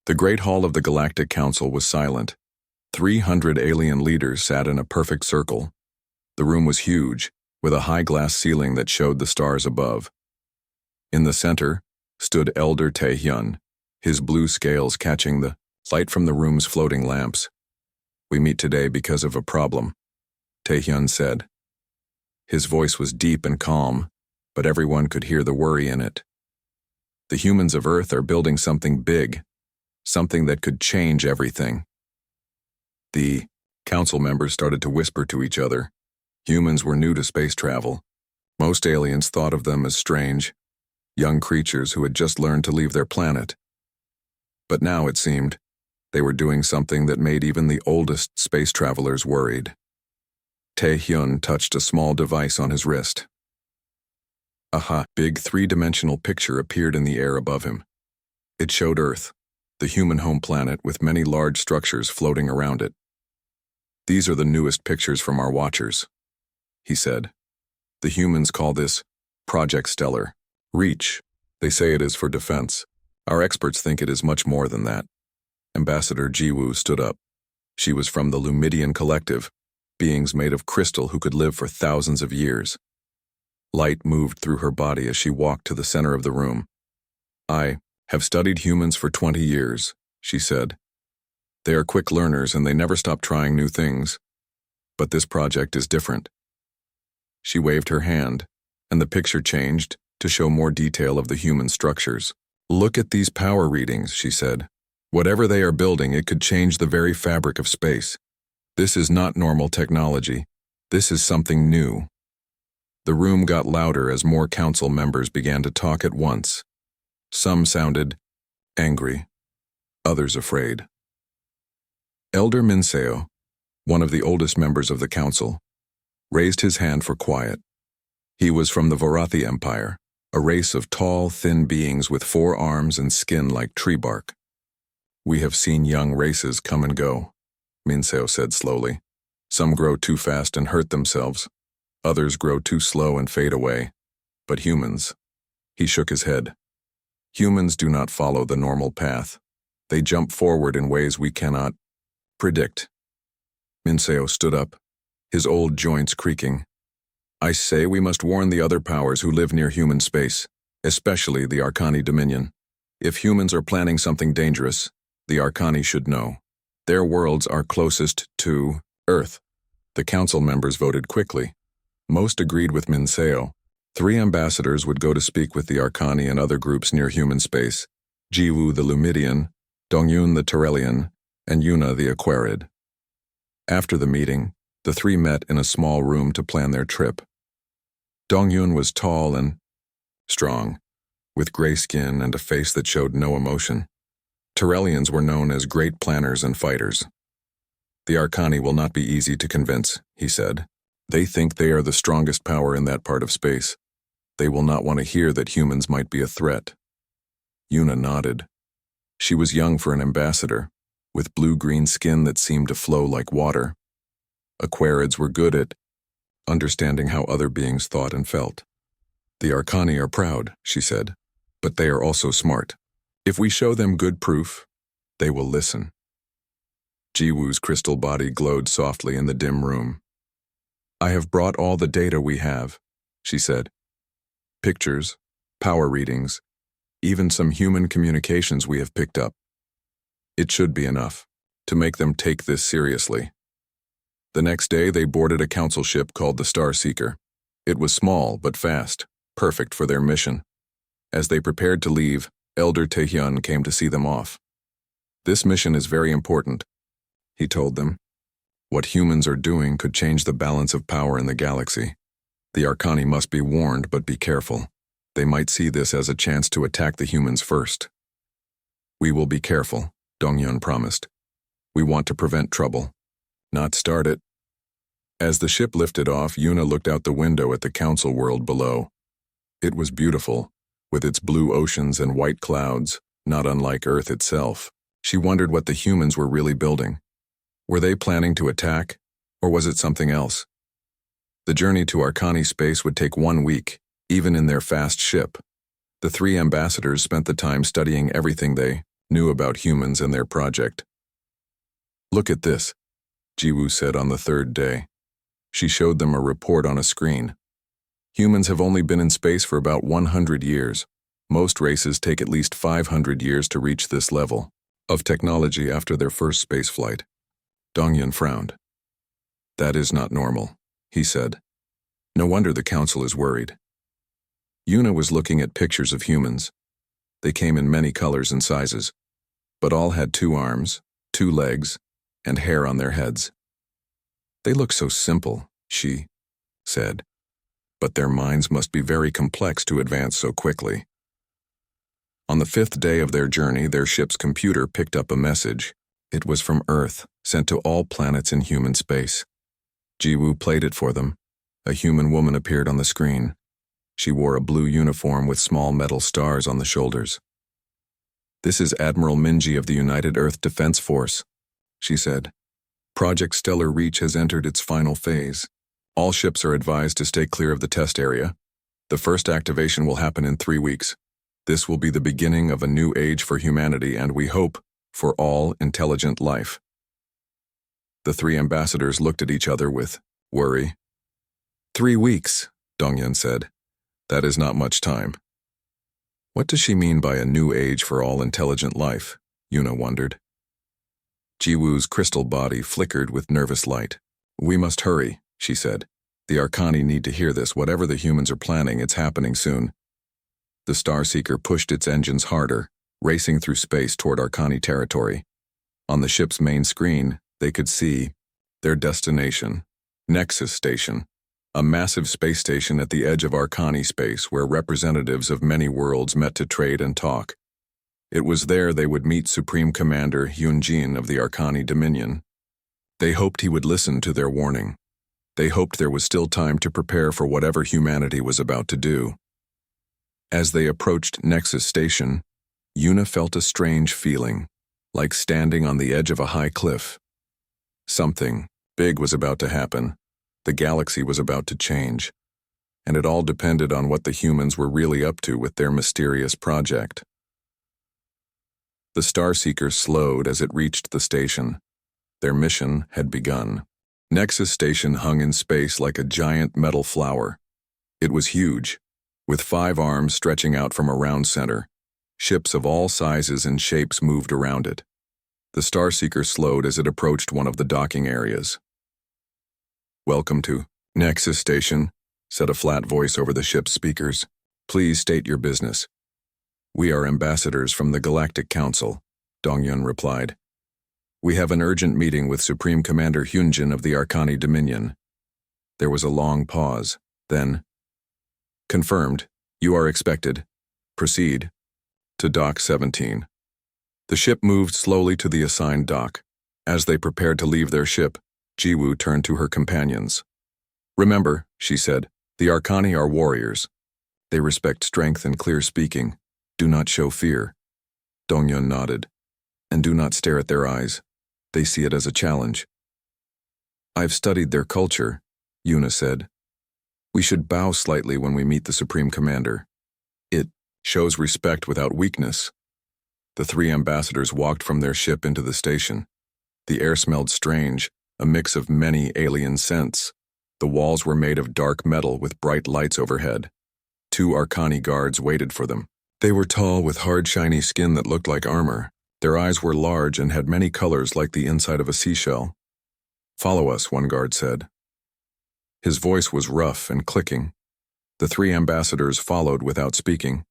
The Great Hall of the Galactic Council was silent. 300 alien leaders sat in a perfect circle. The room was huge, with a high glass ceiling that showed the stars above. In the center stood Elder Tae-hyun, his blue scales catching the light from the room's floating lamps. "We meet today because of a problem," Tae-hyun said. His voice was deep and calm, but everyone could hear the worry in it. "The humans of Earth are building something big, something that could change everything." The council members started to whisper to each other. Humans were new to space travel. Most aliens thought of them as strange, young creatures who had just learned to leave their planet. But now, it seemed, they were doing something that made even the oldest space travelers worried. Tae-hyun touched a small device on his wrist. A big three-dimensional picture appeared in the air above him. It showed Earth, the human home planet with many large structures floating around it. "These are the newest pictures from our watchers," he said. "The humans call this Project Stellar. Reach. They say it is for defense. Our experts think it is much more than that." Ambassador Jiwoo stood up. She was from the Lumidian Collective, beings made of crystal who could live for thousands of years. Light moved through her body as she walked to the center of the room. "I have studied humans for 20 years, she said. "They are quick learners and they never stop trying new things. But this project is different." She waved her hand, and the picture changed to show more detail of the human structures. "Look at these power readings," she said. "Whatever they are building, it could change the very fabric of space. This is not normal technology. This is something new." The room got louder as more council members began to talk at once. Some sounded angry, others afraid. Elder Minseo, one of the oldest members of the council, raised his hand for quiet. He was from the Varathi Empire, a race of tall, thin beings with 4 arms and skin like tree bark. "We have seen young races come and go," Minseo said slowly. "Some grow too fast and hurt themselves. Others grow too slow and fade away. But humans," he shook his head, "humans do not follow the normal path. They jump forward in ways we cannot predict." Minseo stood up, his old joints creaking. "I say we must warn the other powers who live near human space, especially the Arcani Dominion. If humans are planning something dangerous, the Arcani should know. Their worlds are closest to Earth." The council members voted quickly. Most agreed with Minseo. 3 ambassadors would go to speak with the Arcani and other groups near human space: Jiwoo the Lumidian, Dongyun the Terrellian, and Yuna the Aquarid. After the meeting, the 3 met in a small room to plan their trip. Dongyun was tall and strong, with gray skin and a face that showed no emotion. Terrellians were known as great planners and fighters. "The Arcani will not be easy to convince," he said. "They think they are the strongest power in that part of space. They will not want to hear that humans might be a threat." Yuna nodded. She was young for an ambassador, with blue-green skin that seemed to flow like water. Aquarids were good at understanding how other beings thought and felt. "The Arcani are proud," she said, "but they are also smart. If we show them good proof, they will listen." Jiwoo's crystal body glowed softly in the dim room. "I have brought all the data we have," she said. "Pictures, power readings, even some human communications we have picked up. It should be enough to make them take this seriously." The next day, they boarded a council ship called the Star Seeker. It was small but fast, perfect for their mission. As they prepared to leave, Elder Tae-hyun came to see them off. "This mission is very important," he told them. "What humans are doing could change the balance of power in the galaxy. The Arcani must be warned, but be careful. They might see this as a chance to attack the humans first." "We will be careful," Dongyun promised. "We want to prevent trouble, not start it." As the ship lifted off, Yuna looked out the window at the council world below. It was beautiful, with its blue oceans and white clouds, not unlike Earth itself. She wondered what the humans were really building. Were they planning to attack, or was it something else? The journey to Arcani space would take 1 week, even in their fast ship. The 3 ambassadors spent the time studying everything they knew about humans and their project. "Look at this," Jiwoo said on the third day. She showed them a report on a screen. "Humans have only been in space for about 100 years. Most races take at least 500 years to reach this level of technology after their first spaceflight." Dongyun frowned. "That is not normal," he said. "No wonder the council is worried." Yuna was looking at pictures of humans. They came in many colors and sizes, but all had 2 arms, 2 legs, and hair on their heads. "They look so simple," she said, "but their minds must be very complex to advance so quickly." On the 5th day of their journey, their ship's computer picked up a message. It was from Earth, sent to all planets in human space. Jiwoo played it for them. A human woman appeared on the screen. She wore a blue uniform with small metal stars on the shoulders. "This is Admiral Minji of the United Earth Defense Force," she said. "Project Stellar Reach has entered its final phase. All ships are advised to stay clear of the test area. The first activation will happen in 3 weeks. This will be the beginning of a new age for humanity and, we hope, for all intelligent life." The 3 ambassadors looked at each other with worry. 3 weeks, Dongyun said. "That is not much time." What does she mean by a new age for all intelligent life? Yuna wondered. Jiwoo's crystal body flickered with nervous light. "We must hurry," she said. "The Arcani need to hear this. Whatever the humans are planning, it's happening soon." The Starseeker pushed its engines harder, racing through space toward Arcani territory. On the ship's main screen, they could see their destination, Nexus Station, a massive space station at the edge of Arcani space where representatives of many worlds met to trade and talk. It was there they would meet Supreme Commander Hyunjin of the Arcani Dominion. They hoped he would listen to their warning. They hoped there was still time to prepare for whatever humanity was about to do. As they approached Nexus Station, Yuna felt a strange feeling, like standing on the edge of a high cliff. Something big was about to happen. The galaxy was about to change, and it all depended on what the humans were really up to with their mysterious project. The Starseeker slowed as it reached the station. Their mission had begun. Nexus Station hung in space like a giant metal flower. It was huge, with 5 arms stretching out from a round center. Ships of all sizes and shapes moved around it. The Starseeker slowed as it approached one of the docking areas. "Welcome to Nexus Station," said a flat voice over the ship's speakers. "Please state your business." "We are ambassadors from the Galactic Council," Dongyun replied. "We have an urgent meeting with Supreme Commander Hyunjin of the Arcani Dominion." There was a long pause. Then, "Confirmed. You are expected. Proceed to Dock 17. The ship moved slowly to the assigned dock. As they prepared to leave their ship, Jiwoo turned to her companions. "Remember," she said, "the Arcani are warriors. They respect strength and clear speaking. Do not show fear." Dongyun nodded. "And do not stare at their eyes. They see it as a challenge." "I've studied their culture," Yuna said. "We should bow slightly when we meet the Supreme Commander. It shows respect without weakness." The 3 ambassadors walked from their ship into the station. The air smelled strange, a mix of many alien scents. The walls were made of dark metal with bright lights overhead. 2 Arcani guards waited for them. They were tall with hard, shiny skin that looked like armor. Their eyes were large and had many colors like the inside of a seashell. "Follow us," one guard said. His voice was rough and clicking. The 3 ambassadors followed without speaking.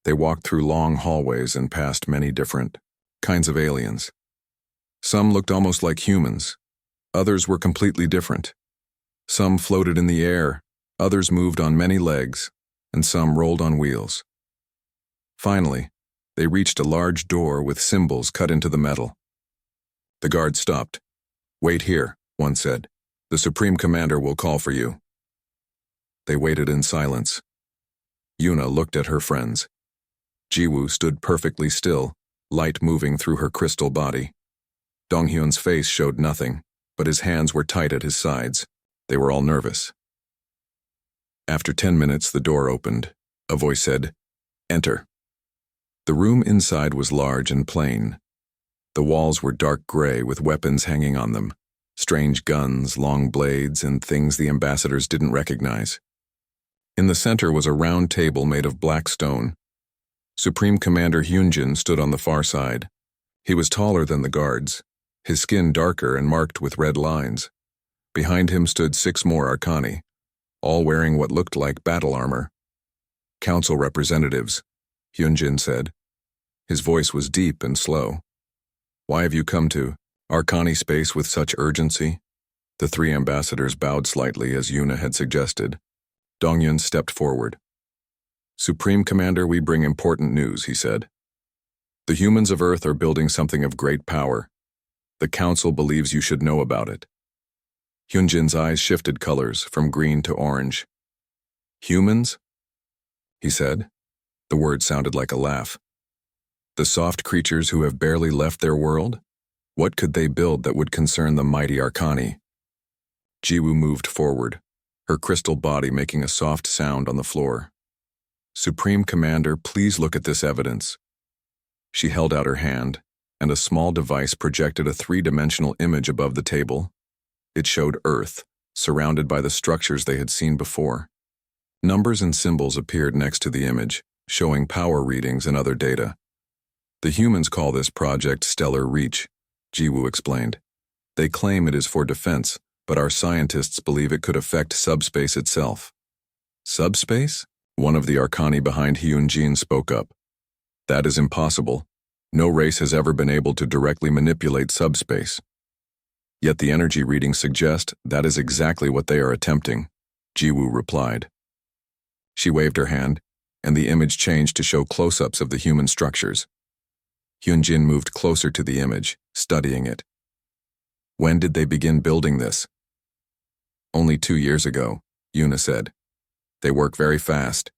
They walked through long hallways and past many different kinds of aliens. Some looked almost like humans. Others were completely different. Some floated in the air, others moved on many legs, and some rolled on wheels. Finally, they reached a large door with symbols cut into the metal. The guard stopped. "Wait here," one said. "The Supreme Commander will call for you." They waited in silence. Yuna looked at her friends. Jiwoo stood perfectly still, light moving through her crystal body. Donghyun's face showed nothing, but his hands were tight at his sides. They were all nervous. After 10 minutes, the door opened. A voice said, "Enter." The room inside was large and plain. The walls were dark gray with weapons hanging on them, strange guns, long blades, and things the ambassadors didn't recognize. In the center was a round table made of black stone. Supreme Commander Hyunjin stood on the far side. He was taller than the guards, his skin darker and marked with red lines. Behind him stood 6 more Arcani, all wearing what looked like battle armor. "Council representatives," Hyunjin said. His voice was deep and slow. "Why have you come to Arcani space with such urgency?" The 3 ambassadors bowed slightly as Yuna had suggested. Dongyun stepped forward. "Supreme Commander, we bring important news," he said. "The humans of Earth are building something of great power. The Council believes you should know about it." Hyunjin's eyes shifted colors from green to orange. "Humans?" he said. The word sounded like a laugh. "The soft creatures who have barely left their world? What could they build that would concern the mighty Arcani?" Jiwoo moved forward, her crystal body making a soft sound on the floor. "Supreme Commander, please look at this evidence." She held out her hand, and a small device projected a 3-dimensional image above the table. It showed Earth, surrounded by the structures they had seen before. Numbers and symbols appeared next to the image, showing power readings and other data. "The humans call this project Stellar Reach," Jiwoo explained. "They claim it is for defense, but our scientists believe it could affect subspace itself." "Subspace?" One of the Arcani behind Hyunjin spoke up. "That is impossible. No race has ever been able to directly manipulate subspace." "Yet the energy readings suggest that is exactly what they are attempting," Jiwoo replied. She waved her hand, and the image changed to show close-ups of the human structures. Hyunjin moved closer to the image, studying it. "When did they begin building this?" "Only 2 years ago," Yuna said. "They work very fast."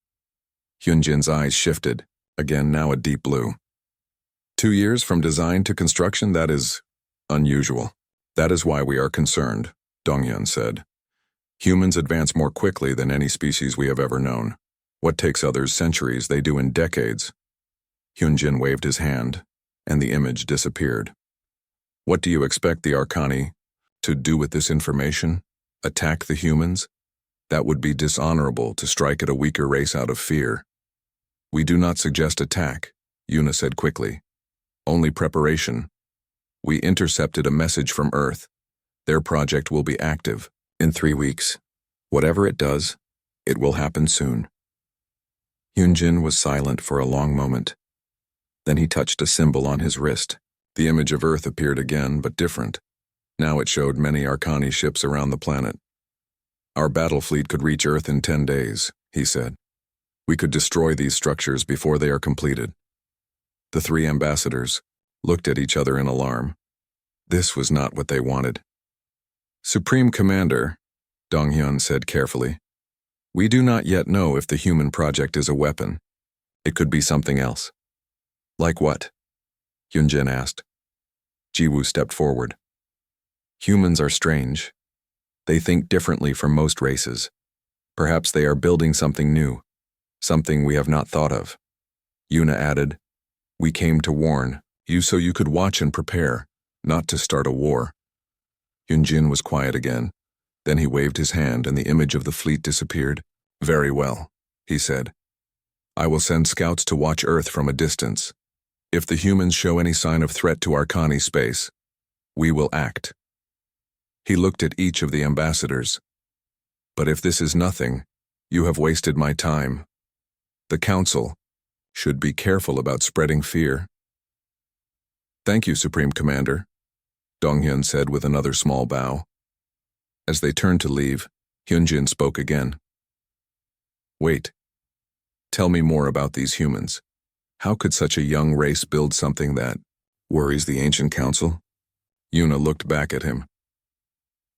Hyunjin's eyes shifted, again now a deep blue. 2 years from design to construction, that is unusual. "That is why we are concerned," Dongyun said. "Humans advance more quickly than any species we have ever known. What takes others centuries, they do in decades." Hyunjin waved his hand, and the image disappeared. "What do you expect the Arcani to do with this information? Attack the humans? That would be dishonorable to strike at a weaker race out of fear." "We do not suggest attack," Yuna said quickly. "Only preparation. We intercepted a message from Earth. Their project will be active in 3 weeks. Whatever it does, it will happen soon." Hyunjin was silent for a long moment. Then he touched a symbol on his wrist. The image of Earth appeared again, but different. Now it showed many Arcani ships around the planet. "Our battle fleet could reach Earth in 10 days, he said. "We could destroy these structures before they are completed." The 3 ambassadors looked at each other in alarm. This was not what they wanted. "Supreme Commander," Donghyun said carefully, "we do not yet know if the human project is a weapon. It could be something else." "Like what?" Hyunjin asked. Jiwoo stepped forward. "Humans are strange. They think differently from most races. Perhaps they are building something new, something we have not thought of." Yuna added, "We came to warn you so you could watch and prepare, not to start a war." Hyunjin was quiet again. Then he waved his hand and the image of the fleet disappeared. "Very well," he said. "I will send scouts to watch Earth from a distance. If the humans show any sign of threat to Arcani space, we will act." He looked at each of the ambassadors. "But if this is nothing, you have wasted my time. The Council should be careful about spreading fear." "Thank you, Supreme Commander," Donghyun said with another small bow. As they turned to leave, Hyunjin spoke again. "Wait. Tell me more about these humans. How could such a young race build something that worries the ancient council?" Yuna looked back at him.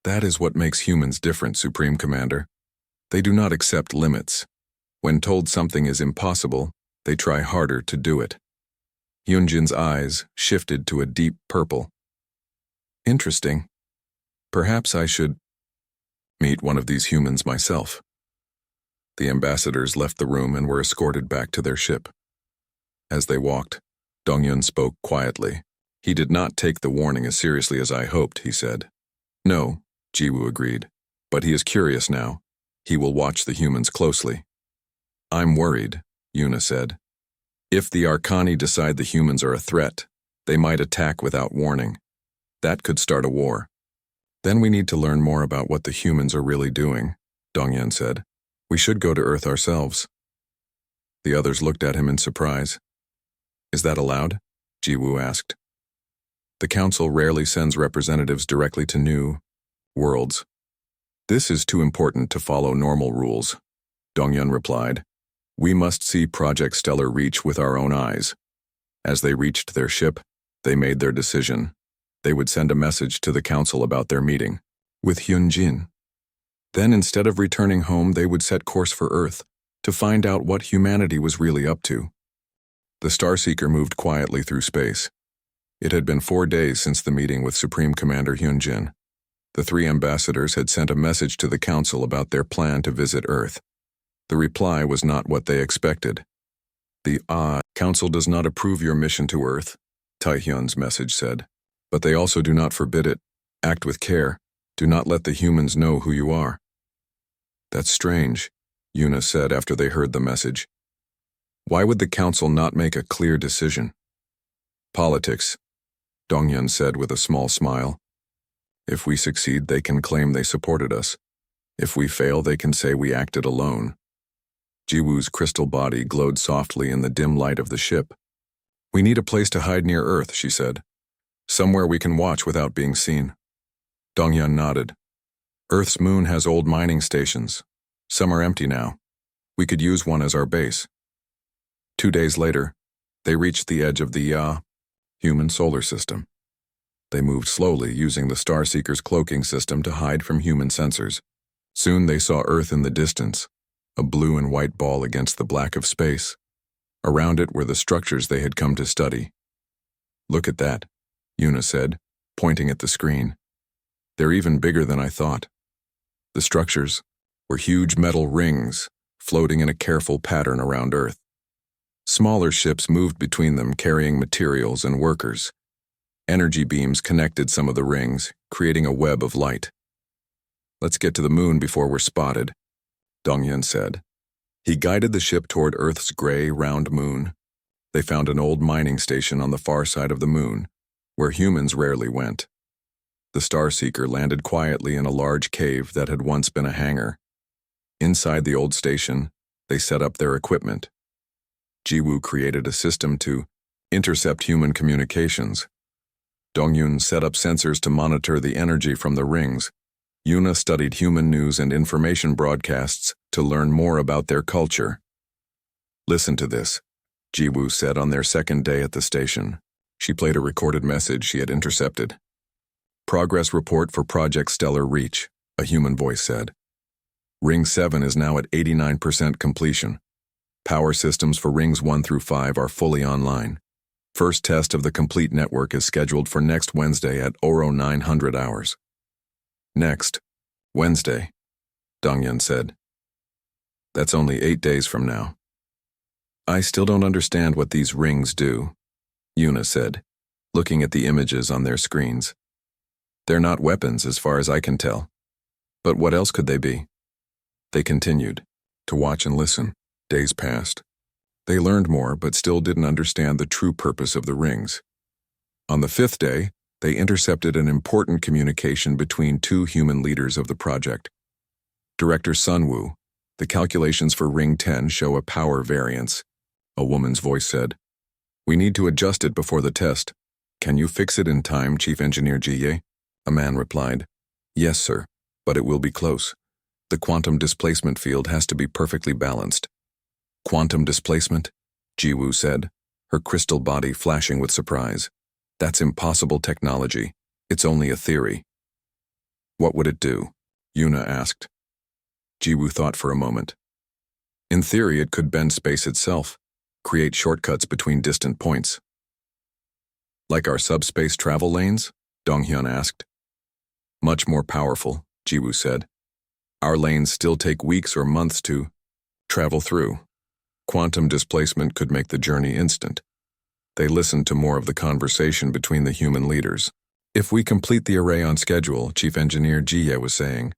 "That is what makes humans different, Supreme Commander. They do not accept limits. When told something is impossible, they try harder to do it." Hyunjin's eyes shifted to a deep purple. "Interesting. Perhaps I should meet one of these humans myself." The ambassadors left the room and were escorted back to their ship. As they walked, Dongyun spoke quietly. He did not take the warning as seriously as I hoped, he said. No, Jiwoo agreed. But he is curious now. He will watch the humans closely. I'm worried, Yuna said. If the Arcani decide the humans are a threat, they might attack without warning. That could start a war. Then we need to learn more about what the humans are really doing, Dongyun said. We should go to Earth ourselves. The others looked at him in surprise. Is that allowed? Jiwoo asked. The council rarely sends representatives directly to new worlds. This is too important to follow normal rules, Dongyun replied. We must see Project Stellar Reach with our own eyes. As they reached their ship, they made their decision. They would send a message to the council about their meeting with Hyunjin. Then instead of returning home, they would set course for Earth to find out what humanity was really up to. The Starseeker moved quietly through space. It had been 4 days since the meeting with Supreme Commander Hyunjin. The 3 ambassadors had sent a message to the council about their plan to visit Earth. The reply was not what they expected. The council does not approve your mission to Earth, Taehyun's message said. But they also do not forbid it. Act with care. Do not let the humans know who you are. That's strange, Yuna said after they heard the message. Why would the council not make a clear decision? Politics, Dongyun said with a small smile. If we succeed, they can claim they supported us. If we fail, they can say we acted alone. Jiwoo's crystal body glowed softly in the dim light of the ship. We need a place to hide near Earth, she said. Somewhere we can watch without being seen. Dongyun nodded. Earth's moon has old mining stations. Some are empty now. We could use one as our base. 2 days later, they reached the edge of the human solar system. They moved slowly, using the Starseeker's cloaking system to hide from human sensors. Soon they saw Earth in the distance, a blue and white ball against the black of space. Around it were the structures they had come to study. Look at that, Yuna said, pointing at the screen. They're even bigger than I thought. The structures were huge metal rings, floating in a careful pattern around Earth. Smaller ships moved between them, carrying materials and workers. Energy beams connected some of the rings, creating a web of light. Let's get to the moon before we're spotted, Dongyun said. He guided the ship toward Earth's gray, round moon. They found an old mining station on the far side of the moon, where humans rarely went. The Starseeker landed quietly in a large cave that had once been a hangar. Inside the old station, they set up their equipment. Jiwoo created a system to intercept human communications. Dongyun set up sensors to monitor the energy from the rings. Yuna studied human news and information broadcasts to learn more about their culture. Listen to this, Jiwoo said on their second day at the station. She played a recorded message she had intercepted. Progress report for Project Stellar Reach, a human voice said. Ring 7 is now at 89% completion. Power systems for Rings 1 through 5 are fully online. First test of the complete network is scheduled for next Wednesday at 0900 hours. Next, Wednesday, Dongyun said. That's only 8 days from now. I still don't understand what these rings do, Yuna said, looking at the images on their screens. They're not weapons as far as I can tell. But what else could they be? They continued to watch and listen. Days passed. They learned more, but still didn't understand the true purpose of the rings. On the 5th day, they intercepted an important communication between 2 human leaders of the project. Director Sunwoo, the calculations for Ring 10 show a power variance, a woman's voice said. We need to adjust it before the test. Can you fix it in time, Chief Engineer Jiye? A man replied. Yes, sir, but it will be close. The quantum displacement field has to be perfectly balanced. Quantum displacement? Jiwoo said, her crystal body flashing with surprise. That's impossible technology. It's only a theory. What would it do? Yuna asked. Jiwoo thought for a moment. In theory, it could bend space itself, create shortcuts between distant points. Like our subspace travel lanes? Donghyun asked. Much more powerful, Jiwoo said. Our lanes still take weeks or months to travel through. Quantum displacement could make the journey instant. They listened to more of the conversation between the human leaders. If we complete the array on schedule, Chief Engineer Jie was saying,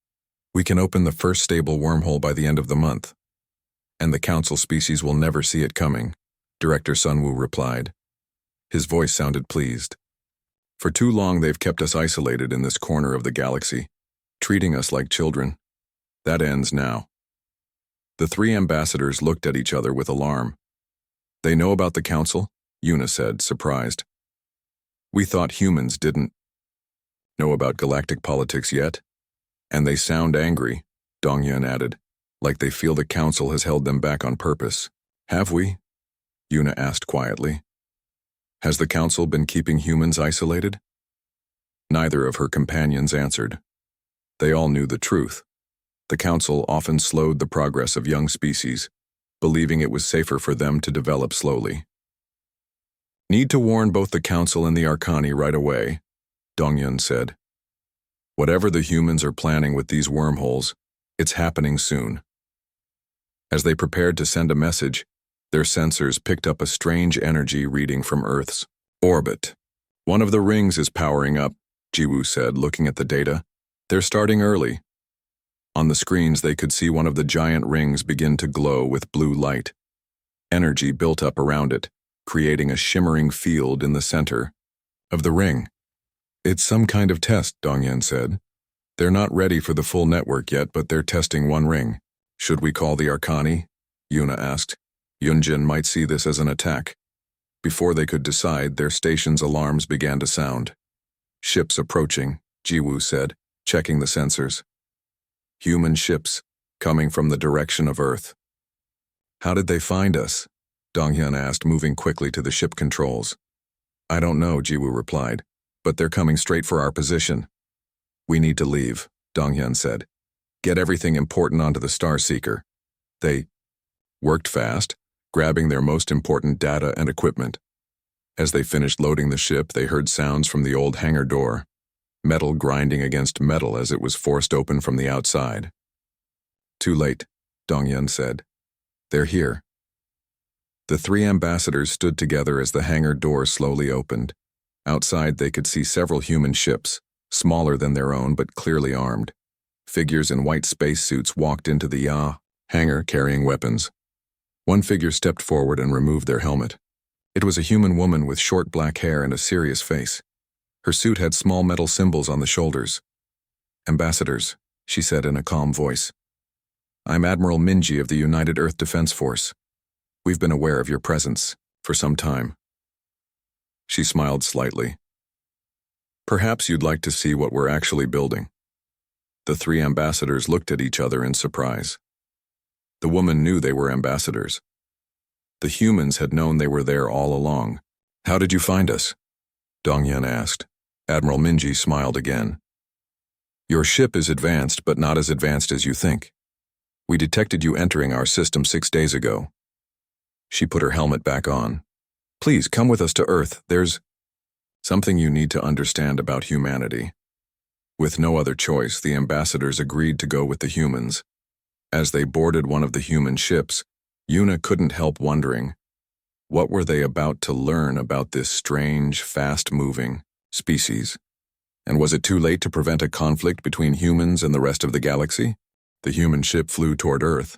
we can open the first stable wormhole by the end of the month. And the council species will never see it coming, Director Sunwoo replied. His voice sounded pleased. For too long they've kept us isolated in this corner of the galaxy, treating us like children. That ends now. The three ambassadors looked at each other with alarm. They know about the council? Yuna said, surprised. We thought humans didn't know about galactic politics yet. And they sound angry, Dongyun added, like they feel the council has held them back on purpose. Have we? Yuna asked quietly. Has the council been keeping humans isolated? Neither of her companions answered. They all knew the truth. The council often slowed the progress of young species, believing it was safer for them to develop slowly. Need to warn both the council and the Arcani right away, Dongyun said. Whatever the humans are planning with these wormholes, it's happening soon. As they prepared to send a message, their sensors picked up a strange energy reading from Earth's orbit. One of the rings is powering up, Jiwoo said, looking at the data. They're starting early. On the screens, they could see one of the giant rings begin to glow with blue light. Energy built up around it, creating a shimmering field in the center of the ring. It's some kind of test, Dongyun said. They're not ready for the full network yet, but they're testing one ring. Should we call the Arcani? Yuna asked. Yunjin might see this as an attack. Before they could decide, their station's alarms began to sound. Ships approaching, Jiwoo said, checking the sensors. Human ships, coming from the direction of Earth. How did they find us? Dongyun asked, moving quickly to the ship controls. I don't know, Jiwoo replied, but they're coming straight for our position. We need to leave, Dongyun said. Get everything important onto the Starseeker. They worked fast, grabbing their most important data and equipment. As they finished loading the ship, they heard sounds from the old hangar door, metal grinding against metal as it was forced open from the outside. Too late, Dongyun said. They're here. The three ambassadors stood together as the hangar door slowly opened. Outside, they could see several human ships, smaller than their own but clearly armed. Figures in white spacesuits walked into the hangar carrying weapons. One figure stepped forward and removed their helmet. It was a human woman with short black hair and a serious face. Her suit had small metal symbols on the shoulders. Ambassadors, she said in a calm voice. I'm Admiral Minji of the United Earth Defense Force. We've been aware of your presence for some time. She smiled slightly. Perhaps you'd like to see what we're actually building. The three ambassadors looked at each other in surprise. The woman knew they were ambassadors. The humans had known they were there all along. How did you find us? Dongyun asked. Admiral Minji smiled again. Your ship is advanced, but not as advanced as you think. We detected you entering our system 6 days ago. She put her helmet back on. Please come with us to Earth. There's something you need to understand about humanity. With no other choice, the ambassadors agreed to go with the humans. As they boarded one of the human ships, Yuna couldn't help wondering, what were they about to learn about this strange, fast-moving species? And was it too late to prevent a conflict between humans and the rest of the galaxy? The human ship flew toward Earth.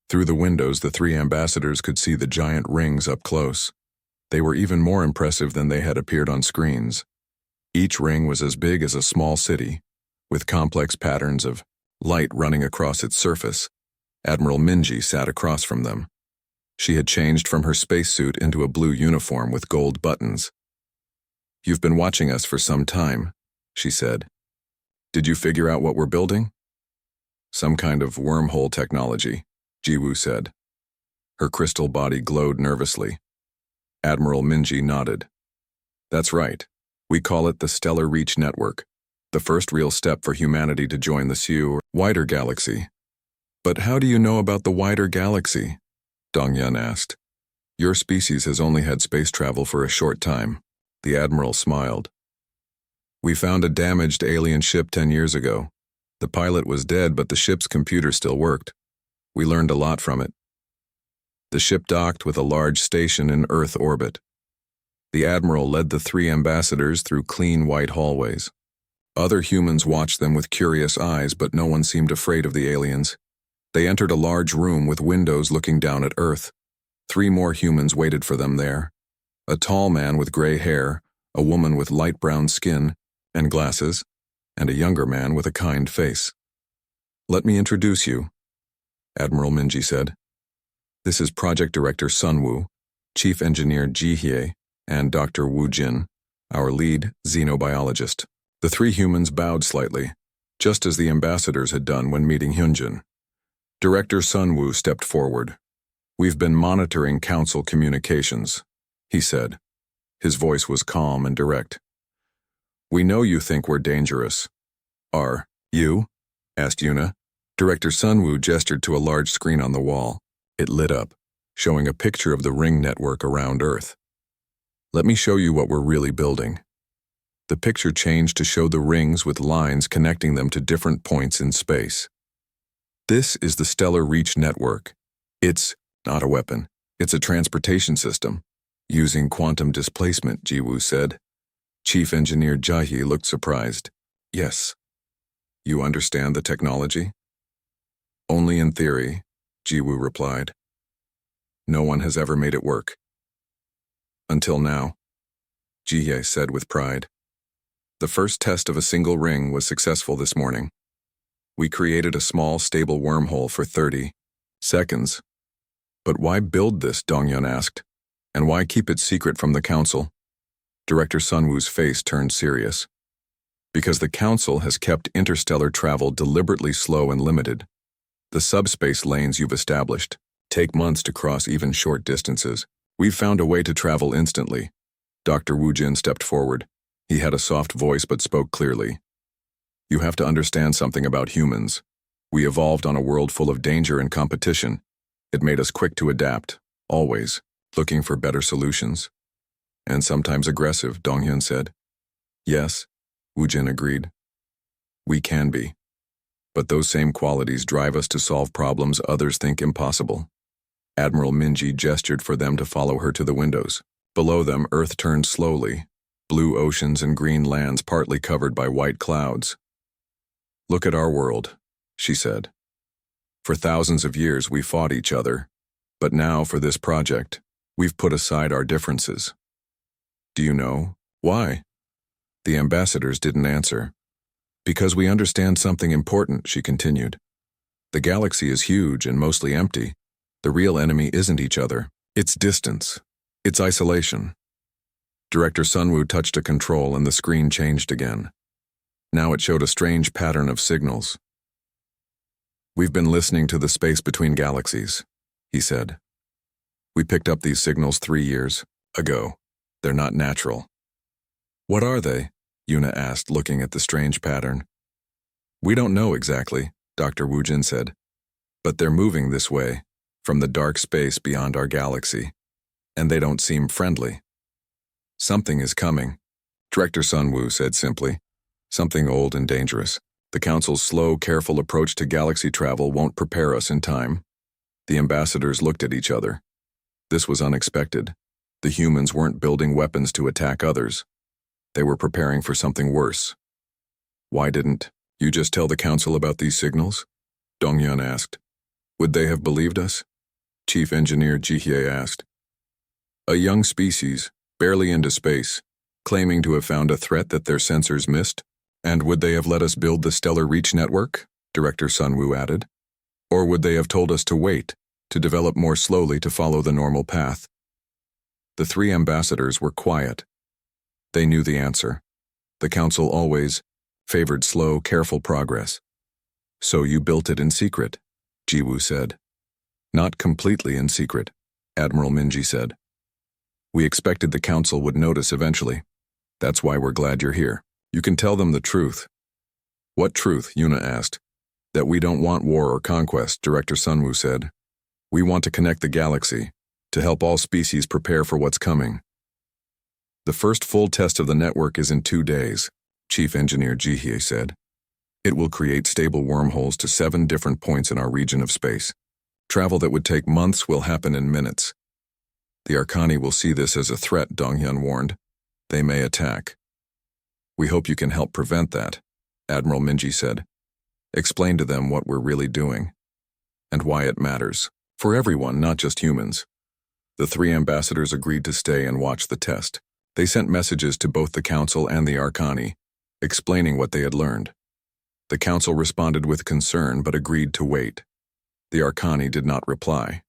Through the windows, the three ambassadors could see the giant rings up close. They were even more impressive than they had appeared on screens. Each ring was as big as a small city, with complex patterns of light running across its surface. Admiral Minji sat across from them. She had changed from her spacesuit into a blue uniform with gold buttons. You've been watching us for some time, she said. Did you figure out what we're building? Some kind of wormhole technology, Jiwoo said. Her crystal body glowed nervously. Admiral Minji nodded. That's right. We call it the Stellar Reach Network, the first real step for humanity to join the SU or wider galaxy. But how do you know about the wider galaxy? Dongyun asked. Your species has only had space travel for a short time. The Admiral smiled. We found a damaged alien ship 10 years ago. The pilot was dead, but the ship's computer still worked. We learned a lot from it. The ship docked with a large station in Earth orbit. The admiral led the three ambassadors through clean white hallways. Other humans watched them with curious eyes, but no one seemed afraid of the aliens. They entered a large room with windows looking down at Earth. 3 more humans waited for them there. A tall man with gray hair, a woman with light brown skin and glasses, and a younger man with a kind face. "Let me introduce you," Admiral Minji said. "This is Project Director Sunwoo, Chief Engineer Jihye, and Dr. Wu Jin, our lead xenobiologist." The 3 humans bowed slightly, just as the ambassadors had done when meeting Hyunjin. Director Sunwoo stepped forward. "We've been monitoring council communications," he said. His voice was calm and direct. "We know you think we're dangerous." "Are you?" asked Yuna. Director Sunwoo gestured to a large screen on the wall. It lit up, showing a picture of the ring network around Earth. "Let me show you what we're really building." The picture changed to show the rings with lines connecting them to different points in space. "This is the Stellar Reach Network. It's not a weapon. It's a transportation system, using quantum displacement," Jiwoo said. Chief Engineer Jahi looked surprised. "Yes. You understand the technology?" "Only in theory," Jiwoo replied. "No one has ever made it work." "Until now," Jihye said with pride. "The first test of a single ring was successful this morning. We created a small, stable wormhole for 30 seconds. "But why build this?" Dongyun asked. "And why keep it secret from the council?" Director Sunwoo's face turned serious. "Because the council has kept interstellar travel deliberately slow and limited. The subspace lanes you've established take months to cross even short distances. We've found a way to travel instantly." Dr. Wu Jin stepped forward. He had a soft voice but spoke clearly. "You have to understand something about humans. We evolved on a world full of danger and competition. It made us quick to adapt, always, looking for better solutions. And sometimes aggressive," Donghyun said. "Yes," Wu Jin agreed. "We can be. But those same qualities drive us to solve problems others think impossible." Admiral Minji gestured for them to follow her to the windows. Below them, Earth turned slowly, blue oceans and green lands partly covered by white clouds. "Look at our world," she said. "For thousands of years we fought each other, but now for this project, we've put aside our differences." "Do you know why?" The ambassadors didn't answer. "Because we understand something important," she continued. "The galaxy is huge and mostly empty. The real enemy isn't each other. It's distance. It's isolation." Director Sunwoo touched a control and the screen changed again. Now it showed a strange pattern of signals. "We've been listening to the space between galaxies," he said. "We picked up these signals 3 years ago. They're not natural." "What are they?" Yuna asked, looking at the strange pattern. "We don't know exactly," Dr. Wu Jin said. "But they're moving this way, from the dark space beyond our galaxy. And they don't seem friendly." "Something is coming," Director Sunwoo said simply. "Something old and dangerous. The Council's slow, careful approach to galaxy travel won't prepare us in time." The ambassadors looked at each other. This was unexpected. The humans weren't building weapons to attack others. They were preparing for something worse. "Why didn't you just tell the Council about these signals?" Dongyun asked. "Would they have believed us?" Chief Engineer Jihye asked. "A young species, barely into space, claiming to have found a threat that their sensors missed? And would they have let us build the Stellar Reach Network?" Director Sunwoo added. "Or would they have told us to wait, to develop more slowly to follow the normal path?" The 3 ambassadors were quiet. They knew the answer. The Council always favored slow, careful progress. "So you built it in secret," Jiwoo said. "Not completely in secret," Admiral Minji said. "We expected the Council would notice eventually. That's why we're glad you're here. You can tell them the truth." "What truth?" Yuna asked. "That we don't want war or conquest," Director Sunwoo said. "We want to connect the galaxy, to help all species prepare for what's coming." "The first full test of the network is in 2 days," Chief Engineer Jihye said. "It will create stable wormholes to 7 different points in our region of space. Travel that would take months will happen in minutes." The Arcani will see this as a threat, Donghyun warned. They may attack. We hope you can help prevent that, Admiral Minji said. Explain to them what we're really doing, and why it matters. For everyone, not just humans. The 3 ambassadors agreed to stay and watch the test. They sent messages to both the Council and the Arcani, explaining what they had learned. The Council responded with concern but agreed to wait. The Arcani did not reply.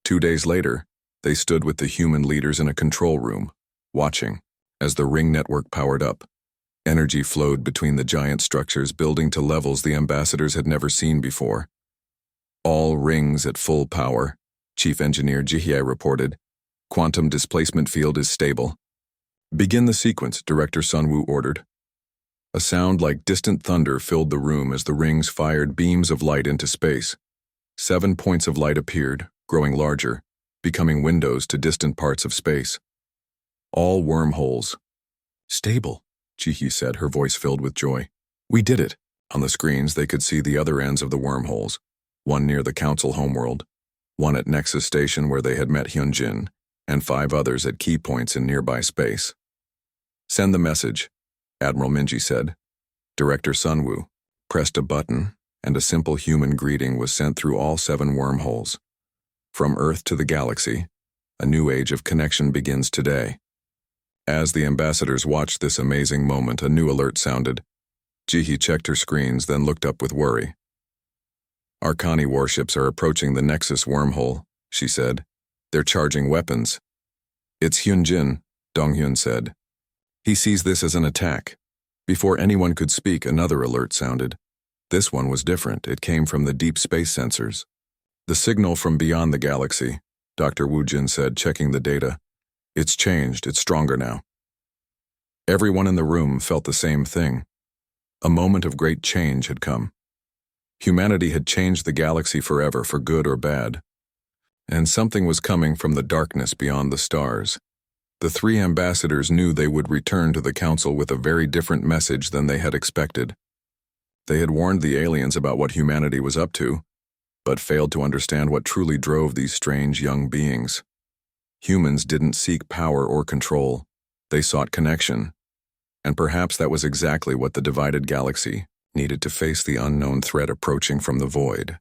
2 days later, they stood with the human leaders in a control room, watching. As the ring network powered up, energy flowed between the giant structures, building to levels the ambassadors had never seen before. All rings at full power, Chief Engineer Jihye reported. Quantum displacement field is stable. Begin the sequence, Director Sunwoo ordered. A sound like distant thunder filled the room as the rings fired beams of light into space. 7 points of light appeared, growing larger, becoming windows to distant parts of space. All wormholes. Stable, Jihye said, her voice filled with joy. We did it. On the screens, they could see the other ends of the wormholes, one near the Council homeworld, one at Nexus Station where they had met Hyunjin, and 5 others at key points in nearby space. Send the message, Admiral Minji said. Director Sunwoo pressed a button, and a simple human greeting was sent through all 7 wormholes. From Earth to the galaxy, a new age of connection begins today. As the ambassadors watched this amazing moment, a new alert sounded. Jihye checked her screens, then looked up with worry. Arcani warships are approaching the Nexus wormhole, she said. They're charging weapons. It's Hyunjin, Donghyun said. He sees this as an attack. Before anyone could speak, another alert sounded. This one was different. It came from the deep space sensors. The signal from beyond the galaxy, Dr. Woojin said, checking the data. It's changed. It's stronger now. Everyone in the room felt the same thing. A moment of great change had come. Humanity had changed the galaxy forever, for good or bad. And something was coming from the darkness beyond the stars. The 3 ambassadors knew they would return to the Council with a very different message than they had expected. They had warned the aliens about what humanity was up to, but failed to understand what truly drove these strange young beings. Humans didn't seek power or control. They sought connection. And perhaps that was exactly what the divided galaxy needed to face the unknown threat approaching from the void.